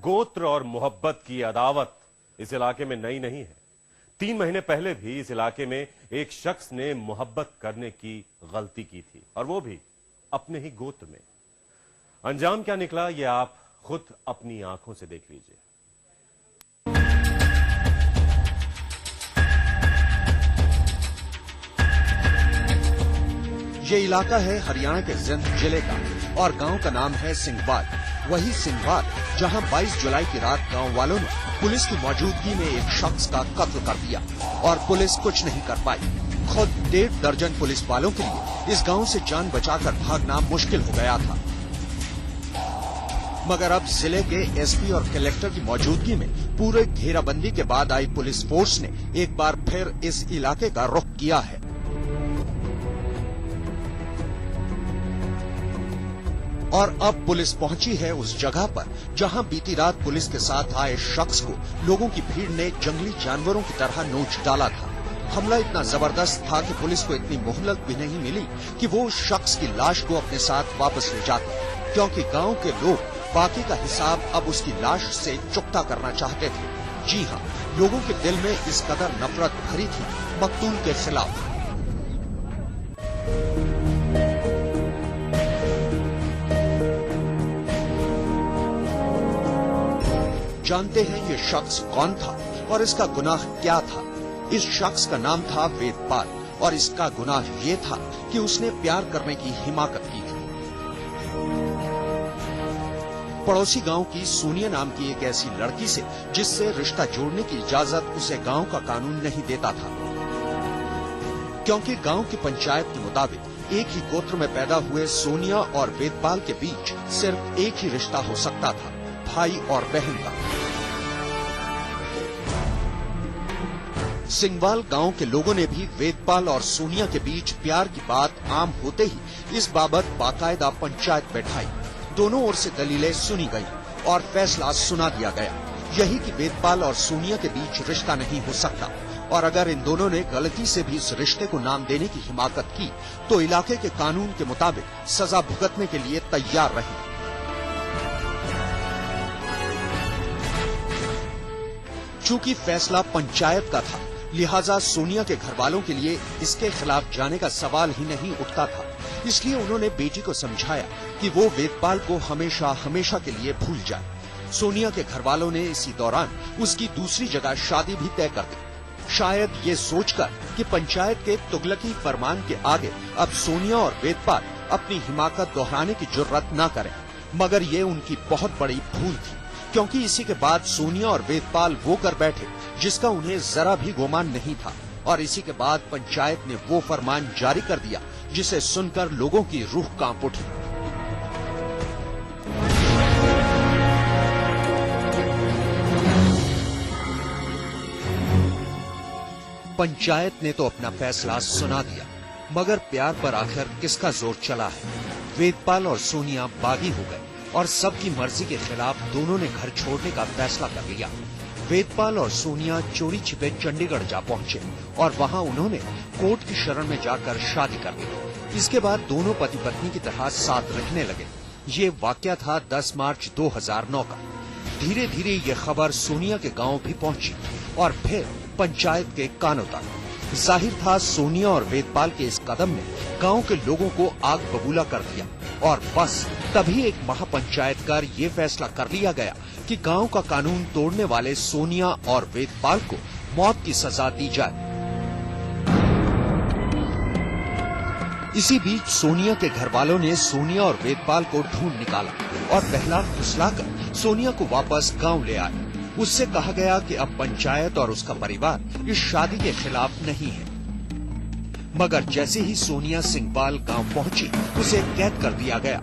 गोत्र और मोहब्बत की अदावत इस इलाके में नई नहीं है। 3 महीने पहले भी इस इलाके में एक शख्स ने मोहब्बत करने की गलती की थी, और वो भी अपने ही गोत्र में। अंजाम क्या निकला ये आप खुद अपनी आंखों से देख लीजिए। ये इलाका है हरियाणा के जिंद जिले का और गांव का नाम है सिंघवाल। वही सिंघवाल जहां 22 जुलाई की रात गांव वालों ने पुलिस की मौजूदगी में एक शख्स का कत्ल कर दिया और पुलिस कुछ नहीं कर पाई। खुद 1.5 दर्जन पुलिस वालों के लिए इस गांव से जान बचाकर भागना मुश्किल हो गया था। मगर अब जिले के एसपी और कलेक्टर की मौजूदगी में पूरे घेराबंदी के बाद आई पुलिस फोर्स ने एक बार फिर इस इलाके का रुख किया है। और अब पुलिस पहुंची है उस जगह पर जहां बीती रात पुलिस के साथ आए शख्स को लोगों की भीड़ ने जंगली जानवरों की तरह नोच डाला था। हमला इतना जबरदस्त था कि पुलिस को इतनी मोहलत भी नहीं मिली कि वो उस शख्स की लाश को अपने साथ वापस ले जाते, क्योंकि गांव के लोग बाकी का हिसाब अब उसकी लाश से चुकता करना चाहते थे। जी हाँ, लोगों के दिल में इस कदर नफरत भरी थी मकतूल के खिलाफ। जानते हैं ये शख्स कौन था और इसका गुनाह क्या था। इस शख्स का नाम था वेदपाल और इसका गुनाह ये था कि उसने प्यार करने की हिमाकत की थी। पड़ोसी गांव की सोनिया नाम की एक ऐसी लड़की से जिससे रिश्ता जोड़ने की इजाजत उसे गांव का कानून नहीं देता था, क्योंकि गांव की पंचायत के मुताबिक एक ही गोत्र में पैदा हुए सोनिया और वेदपाल के बीच सिर्फ एक ही रिश्ता हो सकता था, भाई और बहन का। सिंघवाल गांव के लोगों ने भी वेदपाल और सोनिया के बीच प्यार की बात आम होते ही इस बाबत बाकायदा पंचायत बैठाई। दोनों ओर से दलीलें सुनी गई और फैसला सुना दिया गया, यही कि वेदपाल और सोनिया के बीच रिश्ता नहीं हो सकता, और अगर इन दोनों ने गलती से भी इस रिश्ते को नाम देने की हिमाकत की तो इलाके के कानून के मुताबिक सजा भुगतने के लिए तैयार रहे। चूंकि फैसला पंचायत का था, लिहाजा सोनिया के घर वालों के लिए इसके खिलाफ जाने का सवाल ही नहीं उठता था। इसलिए उन्होंने बेटी को समझाया कि वो वेदपाल को हमेशा हमेशा के लिए भूल जाए। सोनिया के घर वालों ने इसी दौरान उसकी दूसरी जगह शादी भी तय कर दी, शायद ये सोचकर कि पंचायत के तुगलकी फरमान के आगे अब सोनिया और वेदपाल अपनी हिमाकत दोहराने की जुर्रत न करें। मगर ये उनकी बहुत बड़ी भूल थी, क्योंकि इसी के बाद सोनिया और वेदपाल वो कर बैठे जिसका उन्हें जरा भी गुमान नहीं था, और इसी के बाद पंचायत ने वो फरमान जारी कर दिया जिसे सुनकर लोगों की रूह कांप उठी। पंचायत ने तो अपना फैसला सुना दिया, मगर प्यार पर आखिर किसका जोर चला है। वेदपाल और सोनिया बागी हो गए और सबकी मर्जी के खिलाफ दोनों ने घर छोड़ने का फैसला कर लिया। वेदपाल और सोनिया चोरी छिपे चंडीगढ़ जा पहुंचे और वहां उन्होंने कोर्ट की शरण में जाकर शादी कर ली। इसके बाद दोनों पति पत्नी की तरह साथ रहने लगे। ये वाकया था 10 मार्च 2009 का। धीरे धीरे ये खबर सोनिया के गांव भी पहुंची और फिर पंचायत के कानों तक। जाहिर था सोनिया और वेदपाल के इस कदम ने गांव के लोगों को आग बबूला कर दिया, और बस तभी एक महापंचायत कर ये फैसला कर लिया गया कि गांव का कानून तोड़ने वाले सोनिया और वेदपाल को मौत की सजा दी जाए। इसी बीच सोनिया के घर वालों ने सोनिया और वेदपाल को ढूंढ निकाला और बहला फुसलाकर सोनिया को वापस गांव ले आए। उससे कहा गया कि अब पंचायत और उसका परिवार इस शादी के खिलाफ नहीं है। मगर जैसे ही सोनिया सिंघवाल गांव पहुंची, उसे कैद कर दिया गया।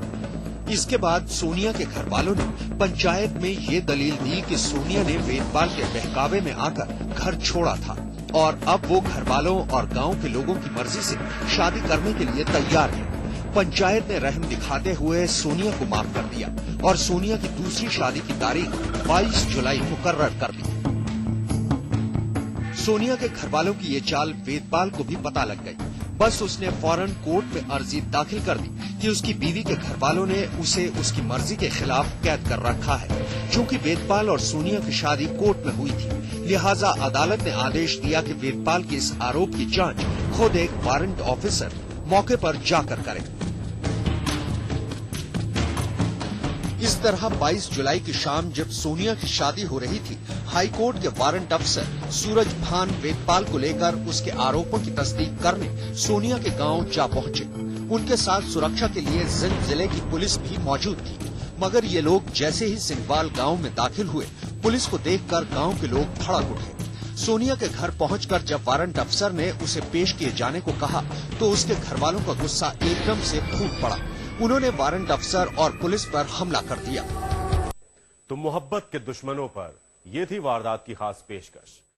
इसके बाद सोनिया के घर वालों ने पंचायत में ये दलील दी कि सोनिया ने वेदपाल के बहकावे में आकर घर छोड़ा था और अब वो घर वालों और गांव के लोगों की मर्जी से शादी करने के लिए तैयार है। पंचायत ने रहम दिखाते हुए सोनिया को माफ कर दिया और सोनिया की दूसरी शादी की तारीख 22 जुलाई मुकर्रर कर दी। सोनिया के घर वालों की ये चाल वेदपाल को भी पता लग गई। बस उसने फौरन कोर्ट में अर्जी दाखिल कर दी कि उसकी बीवी के घर वालों ने उसे उसकी मर्जी के खिलाफ कैद कर रखा है। चूंकि वेदपाल और सोनिया की शादी कोर्ट में हुई थी, लिहाजा अदालत ने आदेश दिया कि वेदपाल के इस आरोप की जांच खुद एक वारंट ऑफिसर मौके पर जाकर करे। इस तरह 22 जुलाई की शाम जब सोनिया की शादी हो रही थी, हाई कोर्ट के वारंट अफसर सूरज भान वेदपाल को लेकर उसके आरोपों की तस्दीक करने सोनिया के गांव जा पहुंचे। उनके साथ सुरक्षा के लिए जिंद जिले की पुलिस भी मौजूद थी, मगर ये लोग जैसे ही सिंगवाल गांव में दाखिल हुए, पुलिस को देखकर गांव के लोग धड़क उठे। सोनिया के घर पहुंचकर जब वारंट अफसर ने उसे पेश किए जाने को कहा, तो उसके घर वालों का गुस्सा एकदम से फूट पड़ा। उन्होंने वारंट अफसर और पुलिस पर हमला कर दिया। तो मोहब्बत के दुश्मनों पर यह थी वारदात की खास पेशकश।